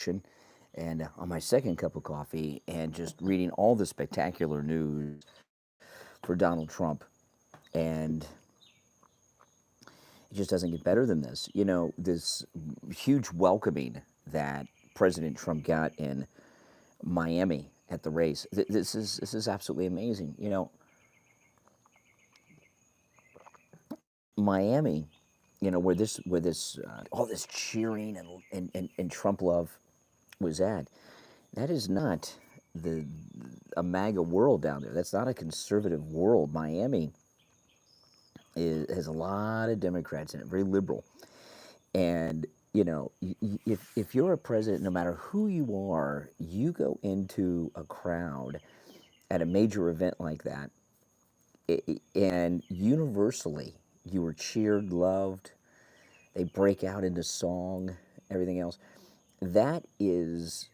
and on my second cup of coffee and just reading all the spectacular news for Donald Trump. And it just doesn't get better than this. You know, this huge welcoming that President Trump got in Miami at the race. This is absolutely amazing. You know, Miami, you know, where this all this cheering and Trump love was at. That is not the a MAGA world down there. That's not a conservative world. Miami has a lot of Democrats in it, very liberal. And you know, if you're a president, no matter who you are, you go into a crowd at a major event like that, and universally you were cheered, loved. They break out into song, everything else. That is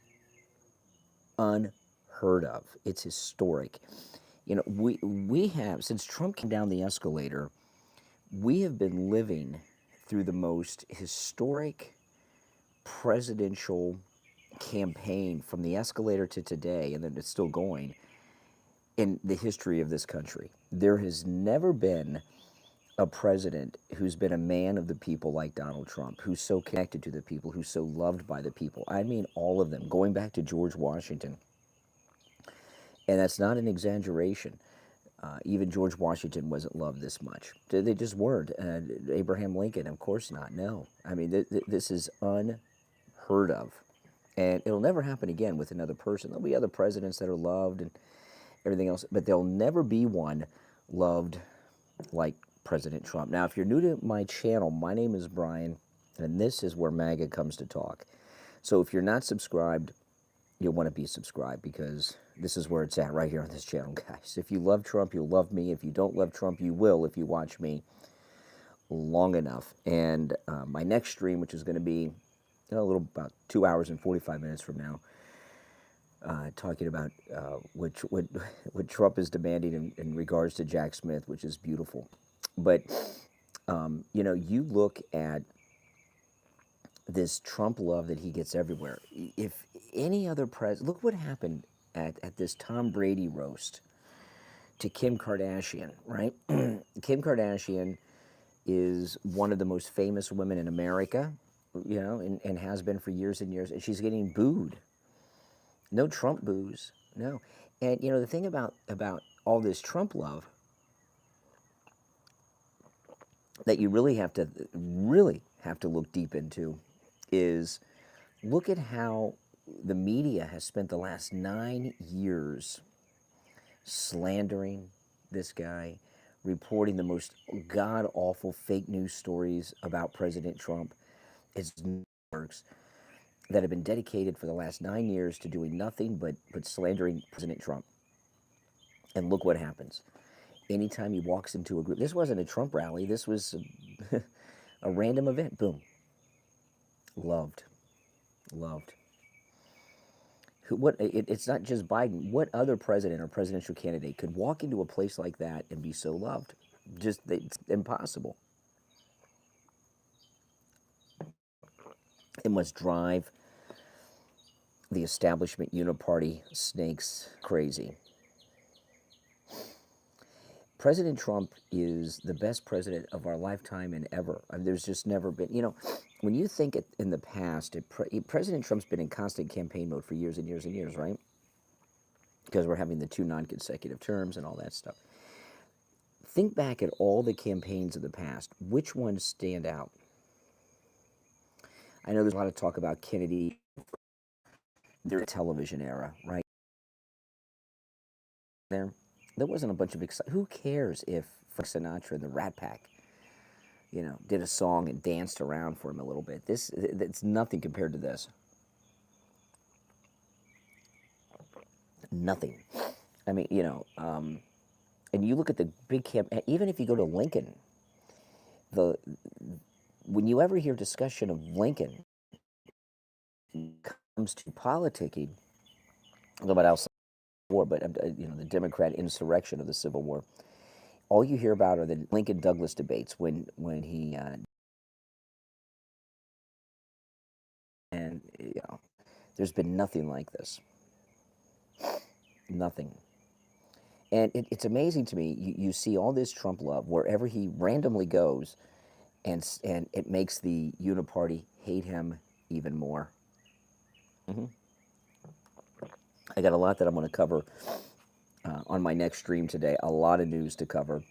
unheard of. It's historic. You know, we have, since Trump came down the escalator, we have been living through the most historic presidential campaign from the escalator to today, and then it's still going, in the history of this country. There has never been a president who's been a man of the people like Donald Trump, who's so connected to the people, who's so loved by the people. I mean, all of them, going back to George Washington. And that's not an exaggeration. Even George Washington wasn't loved this much. They just weren't. Abraham Lincoln, of course not. No. I mean, this is unheard of. And it'll never happen again with another person. There'll be other presidents that are loved and everything else, but there'll never be one loved like President Trump. Now, if you're new to my channel, my name is Brian, and this is where MAGA comes to talk. So if you're not subscribed, you'll want to be subscribed, because this is where it's at right here on this channel, guys. If you love Trump, you'll love me. If you don't love Trump, you will if you watch me long enough. And my next stream, which is going to be a little about 2 hours and 45 minutes from now, talking about what Trump is demanding in regards to Jack Smith, which is beautiful. But, you know, you look at this Trump love that he gets everywhere. If any other president, look what happened at this Tom Brady roast to Kim Kardashian, right? Kim Kardashian is one of the most famous women in America, you know, and has been for years and years, and she's getting booed. No Trump boos, no. And, you know, the thing about all this Trump love that you really have to look deep into is look at how the media has spent the last 9 years slandering this guy, reporting the most god-awful fake news stories about President Trump. It's networks that have been dedicated for the last 9 years to doing nothing but slandering President Trump. And look what happens. Anytime he walks into a group, this wasn't a Trump rally, this was a random event, boom. Loved. It's not just Biden. What other president or presidential candidate could walk into a place like that and be so loved? It's impossible. It must drive the establishment uniparty snakes crazy. President Trump is the best president of our lifetime and ever. I mean, there's just never been, you know, when you think in the past, President Trump's been in constant campaign mode for years and years and years, right? Because we're having the 2 non-consecutive terms and all that stuff. Think back at all the campaigns of the past. Which ones stand out? I know there's a lot of talk about Kennedy, their television era, right? There wasn't a bunch of who cares if Frank Sinatra and the Rat Pack, you know, did a song and danced around for him a little bit. It's nothing compared to this. Nothing. I mean, you know, and you look at the big camp. Even if you go to Lincoln, when you ever hear discussion of Lincoln comes to politicking, a little bit outside war, but you know, the Democrat insurrection of the Civil War. All you hear about are the Lincoln Douglas debates when he and you know, There's been nothing like this. Nothing. And it's amazing to me. You see all this Trump love wherever he randomly goes, and it makes the Uniparty hate him even more. I got a lot that I'm going to cover on my next stream today. A lot of news to cover.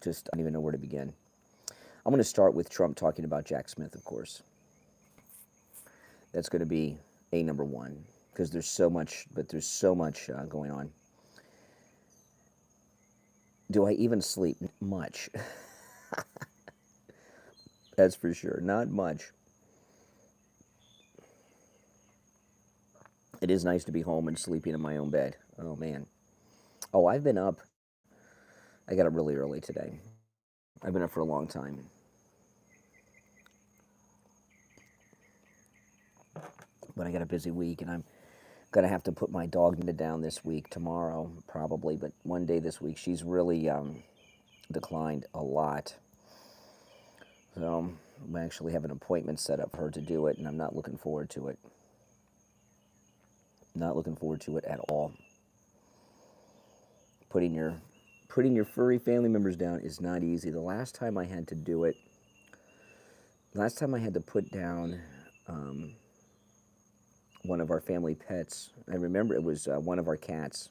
Just, I don't even know where to begin. I'm going to start with Trump talking about Jack Smith, of course. That's going to be a number one, because there's so much, going on. Do I even sleep? Much. That's for sure. Not much. It is nice to be home and sleeping in my own bed. Oh, man. Oh, I've been up. I got up really early today. I've been up for a long time. But I got a busy week, and I'm going to have to put my dog down this week, tomorrow probably, but one day this week. She's really declined a lot. So I actually have an appointment set up for her to do it, and I'm not looking forward to it. Not looking forward to it at all. Putting your furry family members down is not easy. The last time I had to do it, last time I had to put down one of our family pets, I remember it was one of our cats,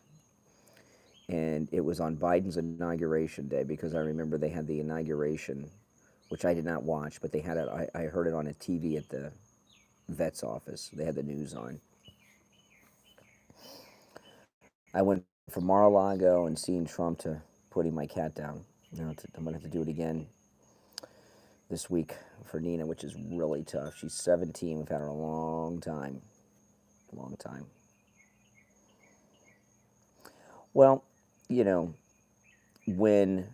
and it was on Biden's inauguration day, because I remember they had the inauguration, which I did not watch, but they had it. I heard it on a TV at the vet's office. They had the news on. I went from Mar-a-Lago and seeing Trump to putting my cat down. I'm going to have to do it again this week for Nina, which is really tough. She's 17. We've had her a long time. Long time. Well, when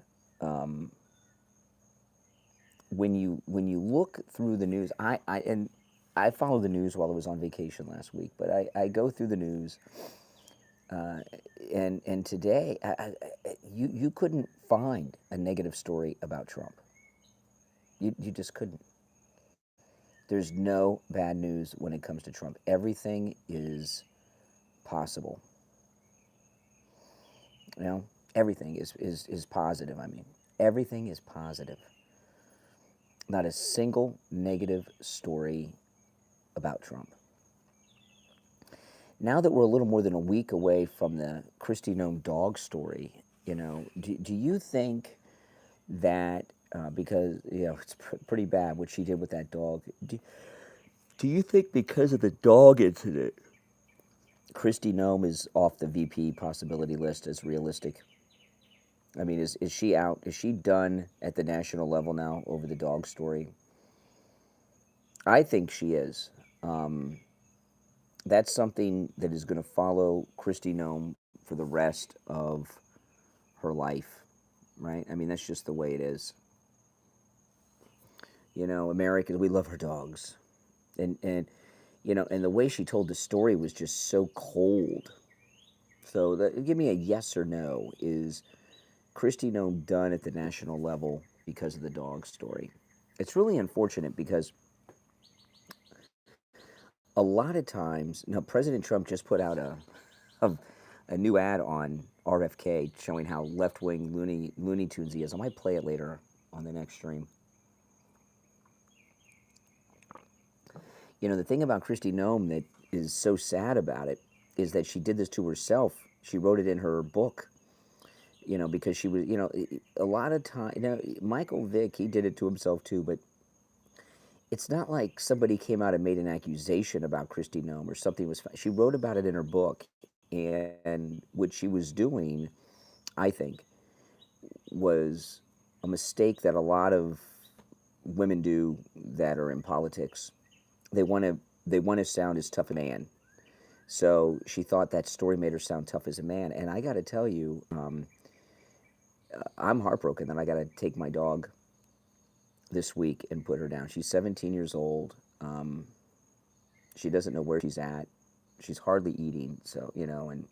you look through the news, I followed the news while I was on vacation last week, but I go through the news, and today you couldn't find a negative story about Trump. You just couldn't. There's no bad news when it comes to Trump. Everything is possible. Everything is positive. I mean, everything is positive. Not a single negative story about Trump. Now that we're a little more than a week away from the Kristi Noem dog story, do you think that, because, it's pretty bad what she did with that dog, do you think because of the dog incident, Kristi Noem is off the VP possibility list as realistic? I mean, is she out? Is she done at the national level now over the dog story? I think she is. That's something that is going to follow Kristi Noem for the rest of her life, right? I mean, that's just the way it is. Americans, we love our dogs. And the way she told the story was just so cold. So give me a yes or no. Is Kristi Noem done at the national level because of the dog story? It's really unfortunate, because a lot of times, President Trump just put out a new ad on RFK showing how left-wing Looney Tunes he is. I might play it later on the next stream. The thing about Kristi Noem that is so sad about it is that she did this to herself. She wrote it in her book, because she was, a lot of time, Michael Vick, he did it to himself too, but it's not like somebody came out and made an accusation about Kristi Noem or something was. She wrote about it in her book, and what she was doing, I think, was a mistake that a lot of women do that are in politics. They want to sound as tough a man. So she thought that story made her sound tough as a man. And I got to tell you, I'm heartbroken that I got to take my dog this week and put her down. She's 17 years old. She doesn't know where she's at. She's hardly eating. So, and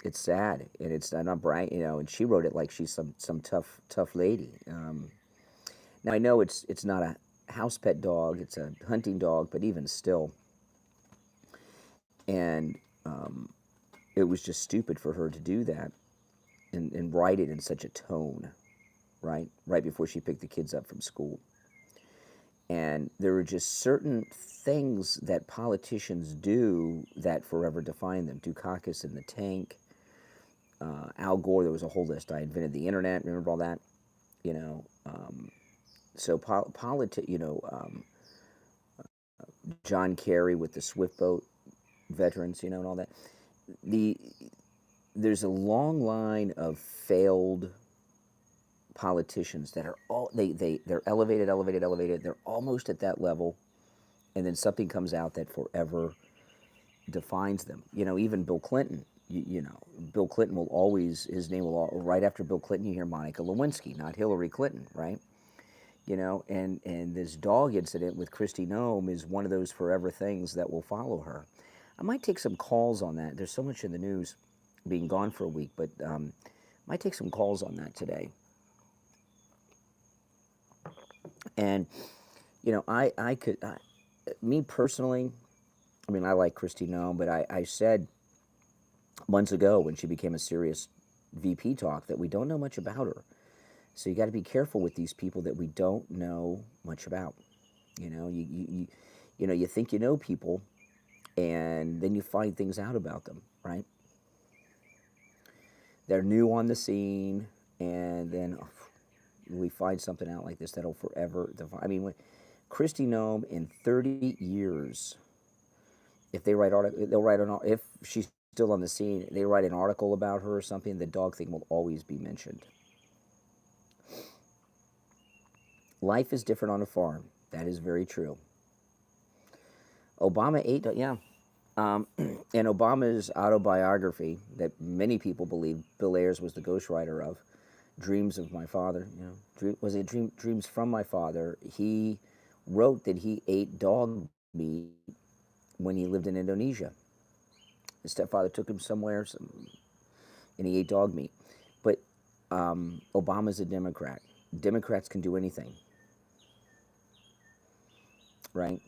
it's sad. And it's not bright, and she wrote it like she's some tough lady. Now I know it's not house pet dog. It's a hunting dog, but even still. And it was just stupid for her to do that and write it in such a tone, right? Right before she picked the kids up from school. And there are just certain things that politicians do that forever define them. Dukakis in the tank, Al Gore, there was a whole list. I invented the internet, remember all that? You know, so John Kerry with the Swift boat veterans, you know, and all that. There's a long line of failed politicians that are all they're elevated. They're almost at that level, and then something comes out that forever defines them. You know, even Bill Clinton. You know, Bill Clinton will always, his name will, right after Bill Clinton, you hear Monica Lewinsky, not Hillary Clinton, right? You know, and this dog incident with Kristi Noem is one of those forever things that will follow her. I might take some calls on that. There's so much in the news, being gone for a week, but might take some calls on that today. And, you know, me personally, I mean, I like Kristi Noem, but I said months ago when she became a serious VP talk that we don't know much about her. So you got to be careful with these people that we don't know much about. You know, you think you know people, and then you find things out about them, right? They're new on the scene, and then we find something out like this that'll forever define. I mean, Kristi Noem in 30 years, if they write they'll write if she's still on the scene, they write an article about her or something, the dog thing will always be mentioned. Life is different on a farm. That is very true. Obama ate, yeah. And Obama's autobiography that many people believe Bill Ayers was the ghostwriter of, Dreams of My Father, you know, was it Dreams from My Father? He wrote that he ate dog meat when he lived in Indonesia. His stepfather took him somewhere, and he ate dog meat. But Obama's a Democrat. Democrats can do anything, right?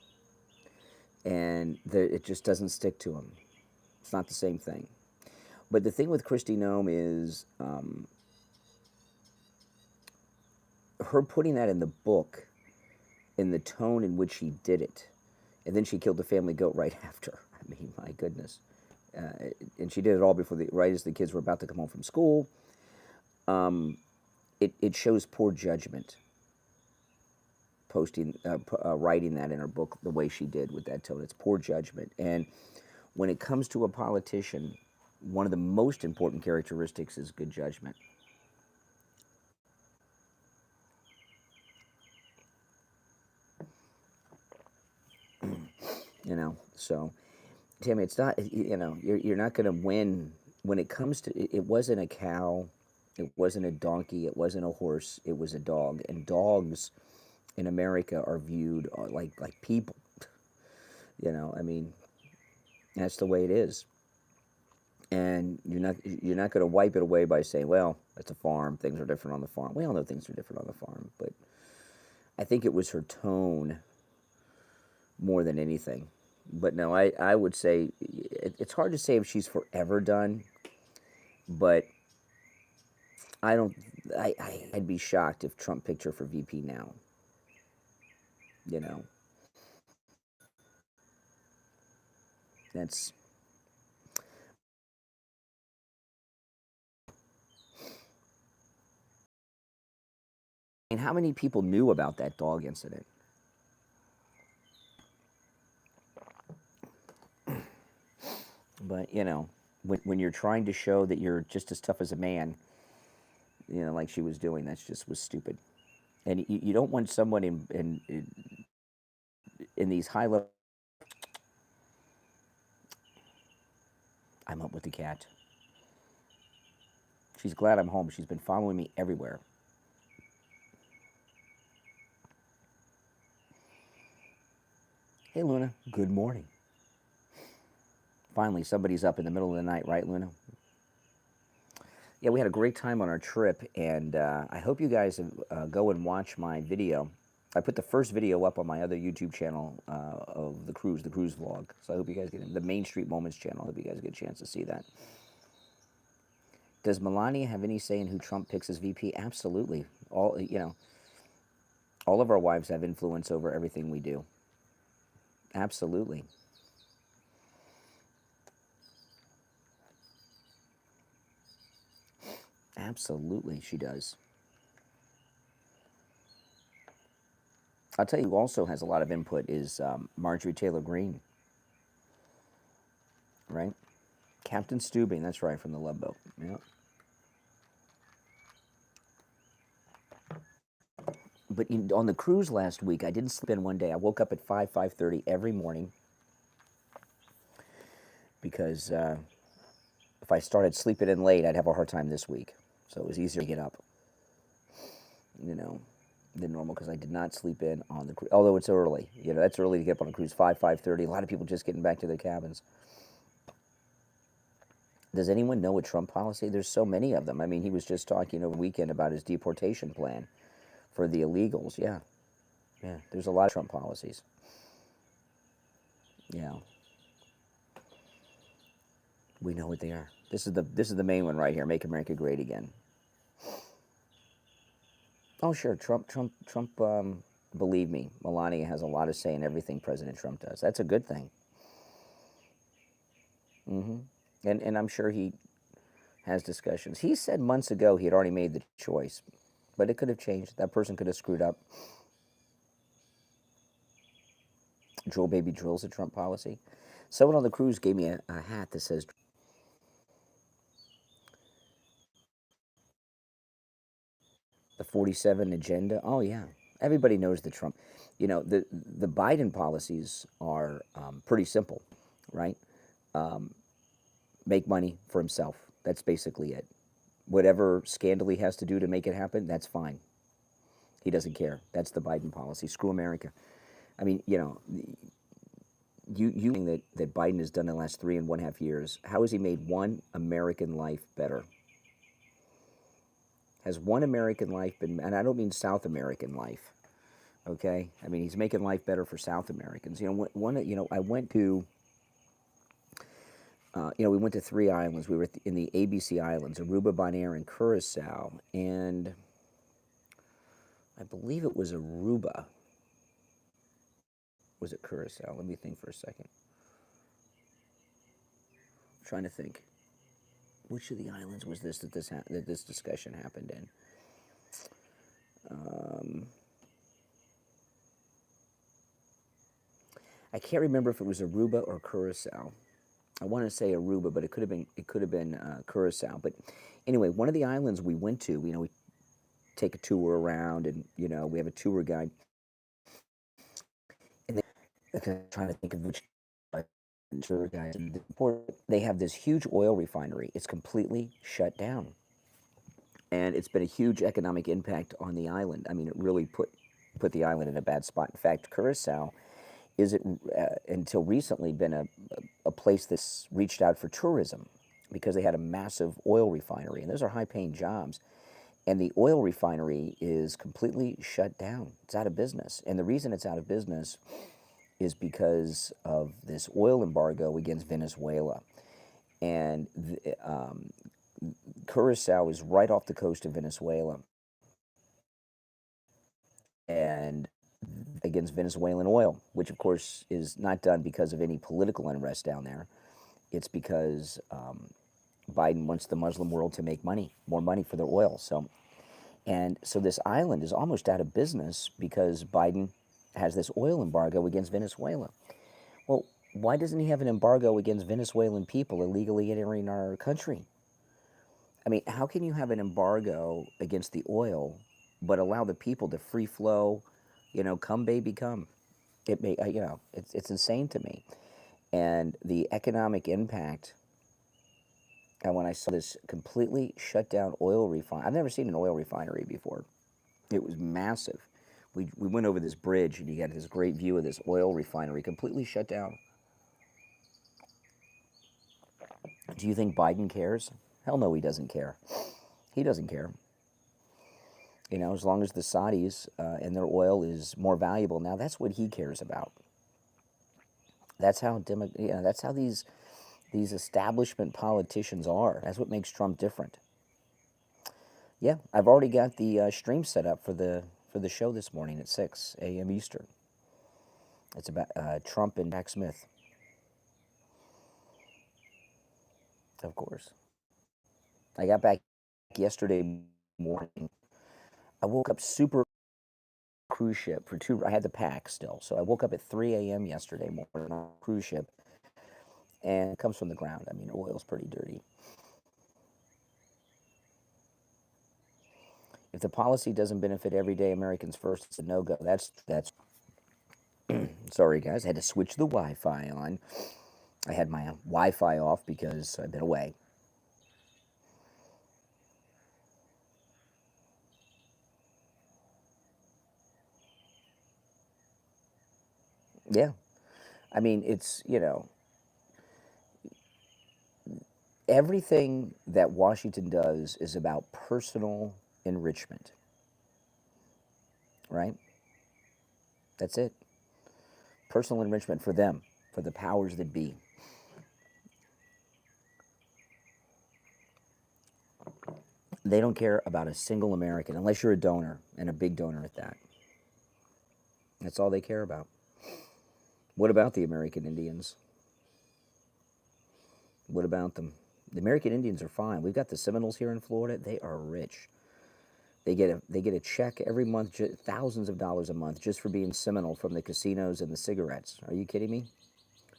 And it just doesn't stick to them. It's not the same thing. But the thing with Kristi Noem is her putting that in the book, in the tone in which she did it, and then she killed the family goat right after. I mean, my goodness. And she did it all before right as the kids were about to come home from school. It shows poor judgment. Writing that in her book the way she did with that tone, it's poor judgment. And when it comes to a politician, one of the most important characteristics is good judgment. You know, so Tammy, it's not, you know, you're not going to win when it comes to, it wasn't a cow, it wasn't a donkey, it wasn't a horse, it was a dog. And dogs in America are viewed like people. You know, I mean, that's the way it is. And you're not going to wipe it away by saying, well, it's a farm, things are different on the farm. We all know things are different on the farm, but I think it was her tone more than anything. But no, I would say it's hard to say if she's forever done, but I'd be shocked if Trump picked her for VP now. You know, that's, and how many people knew about that dog incident? But, you know, when you're trying to show that you're just as tough as a man, you know, like she was doing, that just was stupid. And you don't want someone in these high level. I'm up with the cat. She's glad I'm home. She's been following me everywhere. Hey, Luna. Good morning. Finally, somebody's up in the middle of the night, right, Luna? Yeah, we had a great time on our trip, and I hope you guys go and watch my video I put the first video up on my other YouTube channel of the cruise vlog. So I hope you guys get in the Main Street Moments channel. I hope you guys get a chance to see that. Does Melania have any say in who Trump picks as VP? Absolutely. All all of our wives have influence over everything we do. Absolutely. Absolutely, she does. I'll tell you who also has a lot of input is Marjorie Taylor Greene, right? Captain Stubing, that's right, from the Love Boat. Yeah. But on the cruise last week, I didn't sleep in one day. I woke up at 5:30 every morning because if I started sleeping in late, I'd have a hard time this week. So it was easier to get up, than normal because I did not sleep in on the cruise. Although it's early, that's early to get up on a cruise. 5:30. A lot of people just getting back to their cabins. Does anyone know a Trump policy? There's so many of them. I mean, he was just talking over the weekend about his deportation plan for the illegals. Yeah, there's a lot of Trump policies. Yeah, we know what they are. This is the main one right here. Make America Great Again. Oh, sure. Trump. Believe me, Melania has a lot of say in everything President Trump does. That's a good thing. And I'm sure he has discussions. He said months ago he had already made the choice, but it could have changed. That person could have screwed up. Drill baby drill's a Trump policy. Someone on the cruise gave me a hat that says the 47 agenda. Oh yeah, everybody knows the Trump. The Biden policies are pretty simple, right? Make money for himself. That's basically it. Whatever scandal he has to do to make it happen, that's fine. He doesn't care. That's the Biden policy. Screw America. I mean, you think that Biden has done in the last 3.5 years. How has he made one American life better? Has one American life been, and I don't mean South American life, okay? I mean, he's making life better for South Americans. I went to, we went to 3 islands. We were in the ABC Islands, Aruba, Bonaire, and Curacao, and I believe it was Aruba. Was it Curacao? Let me think for a second. I'm trying to think. Which of the islands was this that this discussion happened in? I can't remember if it was Aruba or Curacao. I want to say Aruba, but it could have been Curacao. But anyway, one of the islands we went to, we take a tour around, and we have a tour guide. And they're trying to think of which tour guides. They have this huge oil refinery. It's completely shut down, and it's been a huge economic impact on the island. I mean, it really put the island in a bad spot. In fact, Curacao isn't until recently been a place that's reached out for tourism because they had a massive oil refinery, and those are high-paying jobs. And the oil refinery is completely shut down. It's out of business. And the reason it's out of business is because of this oil embargo against Venezuela. And Curacao is right off the coast of Venezuela, and against Venezuelan oil, which of course is not done because of any political unrest down there. It's because Biden wants the Muslim world to make more money for their oil. So this island is almost out of business because Biden has this oil embargo against Venezuela. Well, why doesn't he have an embargo against Venezuelan people illegally entering our country? I mean, how can you have an embargo against the oil, but allow the people to free flow? Come baby, come. It's insane to me. And the economic impact. And when I saw this completely shut down oil refinery, I've never seen an oil refinery before. It was massive. We went over this bridge, and you got this great view of this oil refinery completely shut down. Do you think Biden cares? Hell no, he doesn't care. He doesn't care. You know, as long as the Saudis and their oil is more valuable. Now, that's what he cares about. That's how that's how these establishment politicians are. That's what makes Trump different. Yeah, I've already got the stream set up for the show this morning at 6 a.m. Eastern. It's about Trump and Jack Smith, of course. I got back yesterday morning. I woke up super cruise ship for two. I had to pack still, so I woke up at 3 a.m. yesterday morning on a cruise ship, and it comes from the ground. I mean, oil's pretty dirty. If the policy doesn't benefit everyday Americans first, it's a no-go. That's. Sorry, guys. I had to switch the Wi-Fi on. I had my Wi-Fi off because I've been away. Yeah, I mean, it's everything that Washington does is about personal enrichment, right? That's it. Personal enrichment for them, for the powers that be. They don't care about a single American unless you're a donor, and a big donor at that. That's all they care about. What about the American Indians? What about them? The American Indians are fine. We've got the Seminoles here in Florida. They are rich. They get a check every month, thousands of dollars a month, just for being Seminole from the casinos and the cigarettes. Are you kidding me?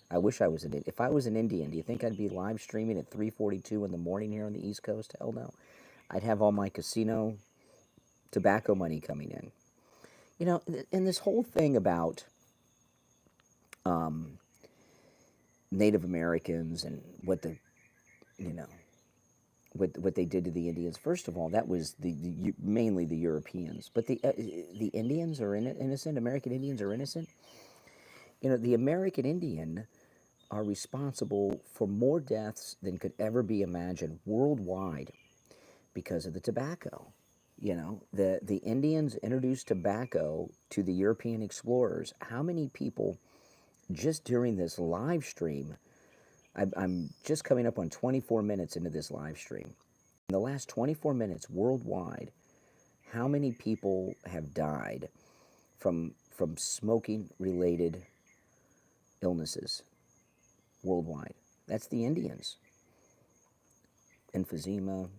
I wish I was an Indian. If I was an Indian, do you think I'd be live streaming at 3:42 in the morning here on the East Coast? Hell no. I'd have all my casino tobacco money coming in. You know, and this whole thing about Native Americans and what the, you know, what they did to the Indians. First of all, that was mainly the Europeans, but the Indians are innocent. American Indians are innocent. You know, the American Indian are responsible for more deaths than could ever be imagined worldwide because of the tobacco. You know, the Indians introduced tobacco to the European explorers. How many people just during this live stream? I'm just coming up on 24 minutes into this live stream. In the last 24 minutes worldwide, how many people have died from smoking related illnesses worldwide? That's the Indians. Emphysema,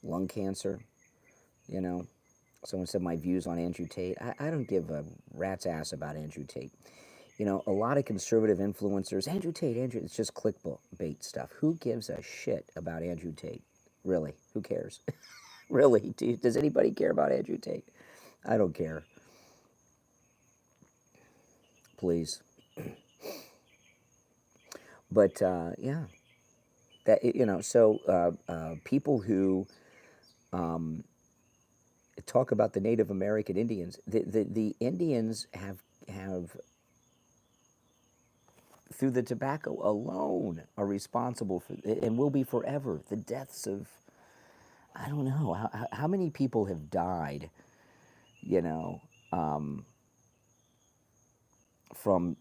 lung cancer, you know. Someone said my views on Andrew Tate. I don't give a rat's ass about Andrew Tate. You know, a lot of conservative influencers, Andrew Tate, it's just clickbait stuff. Who gives a shit about Andrew Tate? Really, who cares? Really, does anybody care about Andrew Tate? I don't care. Please. But yeah, that so people who talk about the Native American Indians, the Indians have through the tobacco alone are responsible for and will be forever the deaths of, I don't know how many people have died, you know, from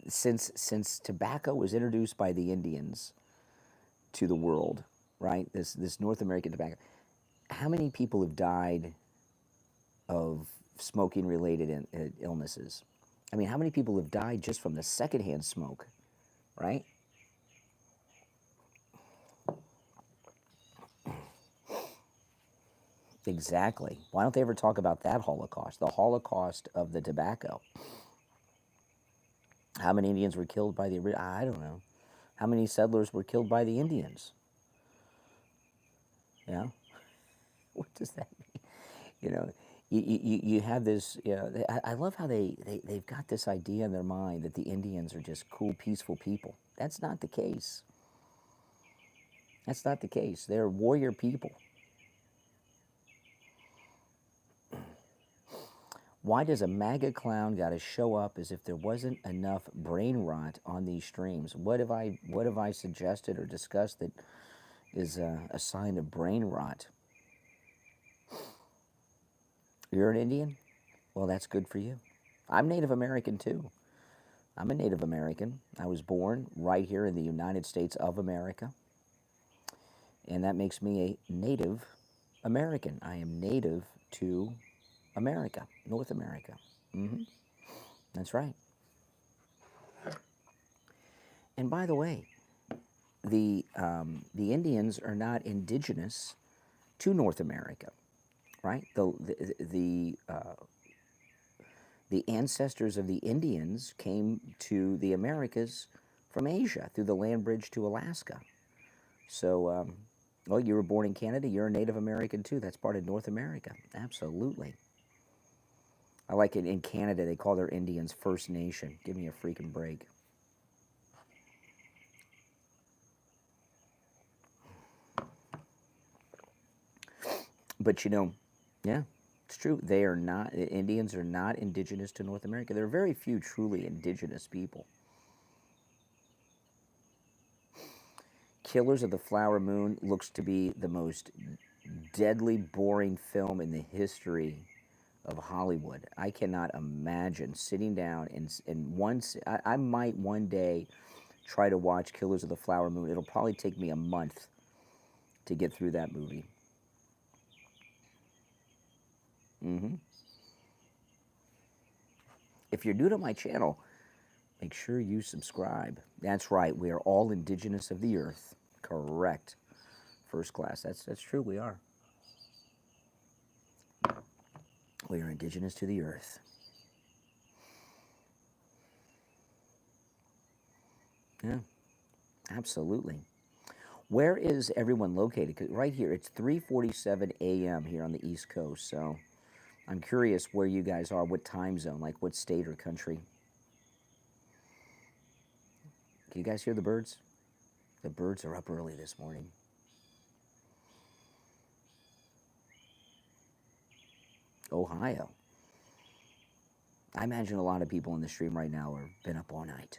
since tobacco was introduced by the Indians to the world, right? This North American tobacco. How many people have died of smoking related illnesses? I mean, how many people have died just from the secondhand smoke, right? Exactly. Why don't they ever talk about that Holocaust, the Holocaust of the tobacco? How many Indians were killed by the, I don't know. How many settlers were killed by the Indians? Yeah. What does that mean? You know, you have this, you know, I love how they've got this idea in their mind that the Indians are just cool, peaceful people. That's not the case. That's not the case. They're warrior people. Why does a MAGA clown got to show up as if there wasn't enough brain rot on these streams? What have I suggested or discussed that is a sign of brain rot? You're an Indian? Well, that's good for you. I'm Native American too. I'm a Native American. I was born right here in the United States of America, and that makes me a Native American. I am native to America, North America. hmm That's right. And by the way, the Indians are not indigenous to North America, right? The ancestors of the Indians came to the Americas from Asia through the land bridge to Alaska. So, well, you were born in Canada. You're a Native American too. That's part of North America. Absolutely. I like it in Canada. They call their Indians First Nation. Give me a freaking break. But you know, yeah, it's true. They are not, the Indians are not indigenous to North America. There are very few truly indigenous people. Killers of the Flower Moon looks to be the most deadly boring film in the history of Hollywood. I cannot imagine sitting down and once, I might one day try to watch Killers of the Flower Moon. It'll probably take me a month to get through that movie. If you're new to my channel, make sure you subscribe. That's right, we are all indigenous of the earth. Correct. First class, that's true, we are. We are indigenous to the earth. Yeah, absolutely. Where is everyone located? 'Cause right here, it's 3:47 a.m. here on the East Coast, so I'm curious where you guys are, what time zone, like what state or country. Can you guys hear the birds? The birds are up early this morning. Ohio. I imagine a lot of people in the stream right now have been up all night.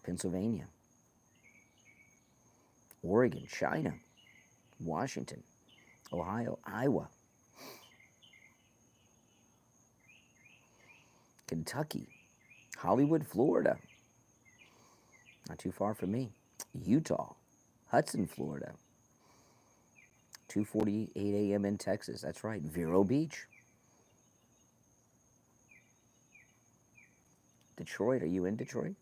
Pennsylvania, Oregon, China, Washington, Ohio, Iowa, Kentucky, Hollywood, Florida, not too far from me, Utah, Hudson, Florida, 2:48 a.m. in Texas. That's right, Vero Beach, Detroit. Are you in Detroit?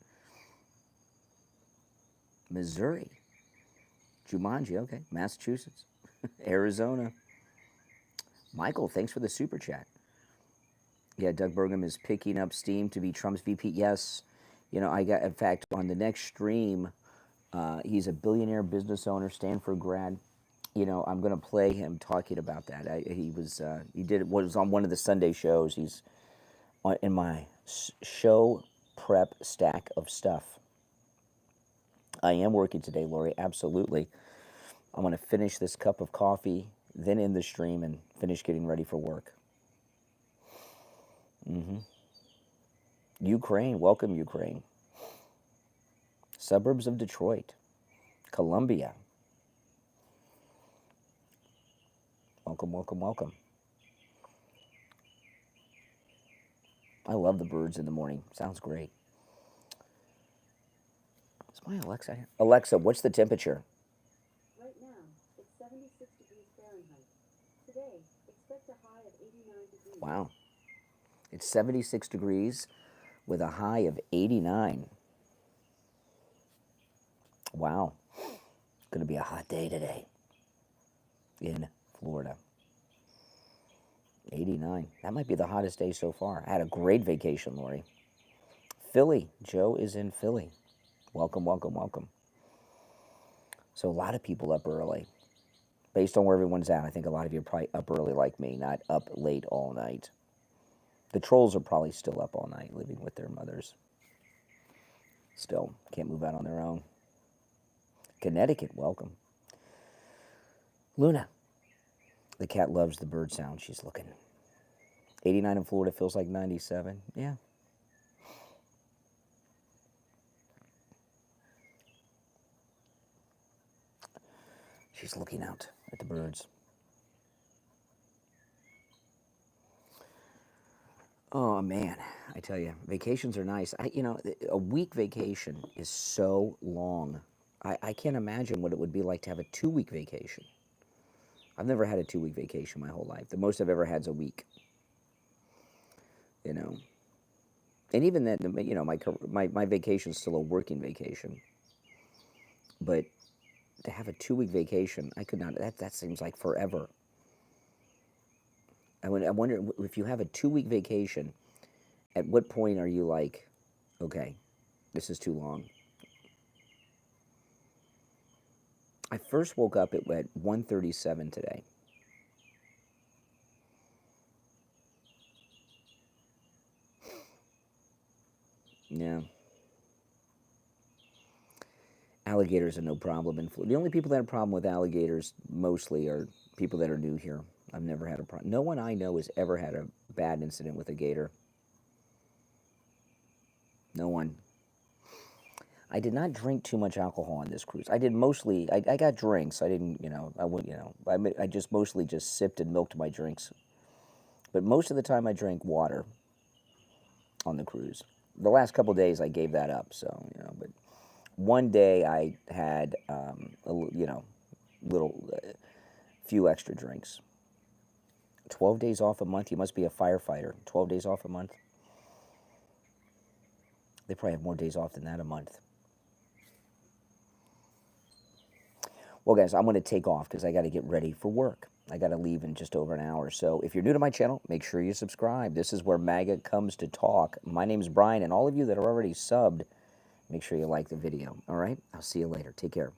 Missouri, Jumanji. Okay, Massachusetts, Arizona. Michael, thanks for the super chat. Yeah, Doug Burgum is picking up steam to be Trump's VP. Yes, you know, I got, in fact, on the next stream, he's a billionaire business owner, Stanford grad. You know, I'm going to play him talking about that. He did it, was on one of the Sunday shows. He's in my show prep stack of stuff. I am working today, Lori, absolutely. I'm going to finish this cup of coffee, then end the stream and finish getting ready for work. Ukraine, welcome Ukraine. Suburbs of Detroit, Columbia. Welcome, welcome, welcome. I love the birds in the morning. Sounds great. Is my Alexa here? Alexa, what's the temperature? Right now, it's 76 degrees Fahrenheit. Today, expect a high of 89 degrees. Wow. It's 76 degrees with a high of 89. Wow. It's going to be a hot day today in Florida. 89. That might be the hottest day so far. I had a great vacation, Lori. Philly. Joe is in Philly. Welcome, welcome, welcome. So a lot of people up early. Based on where everyone's at, I think a lot of you are probably up early like me, not up late all night. The trolls are probably still up all night, living with their mothers. Still, can't move out on their own. Connecticut, welcome. Luna. The cat loves the bird sound. She's looking. 89 in Florida feels like 97. Yeah. She's looking out at the birds. Oh man, I tell you, vacations are nice. A week vacation is so long. I can't imagine what it would be like to have a 2 week vacation. I've never had a 2 week vacation my whole life. The most I've ever had is a week. You know, and even then, my vacation's still a working vacation. But to have a 2 week vacation, I could not. That seems like forever. I wonder if you have a 2 week vacation, at what point are you like, okay, this is too long? I first woke up at 1:37 today. Yeah. Alligators are no problem in Florida. The only people that have a problem with alligators mostly are people that are new here. I've never had a problem. No one I know has ever had a bad incident with a gator. No one. I did not drink too much alcohol on this cruise. I did mostly. I got drinks. I didn't. I would. I just mostly just sipped and milked my drinks. But most of the time, I drank water on the cruise. The last couple of days, I gave that up. So but one day I had little few extra drinks. 12 days off a month. You must be a firefighter. 12 days off a month. They probably have more days off than that a month. Well, guys, I'm going to take off because I got to get ready for work. I got to leave in just over an hour. So if you're new to my channel, make sure you subscribe. This is where MAGA comes to talk. My name's Brian, and all of you that are already subbed, make sure you like the video. All right? I'll see you later. Take care.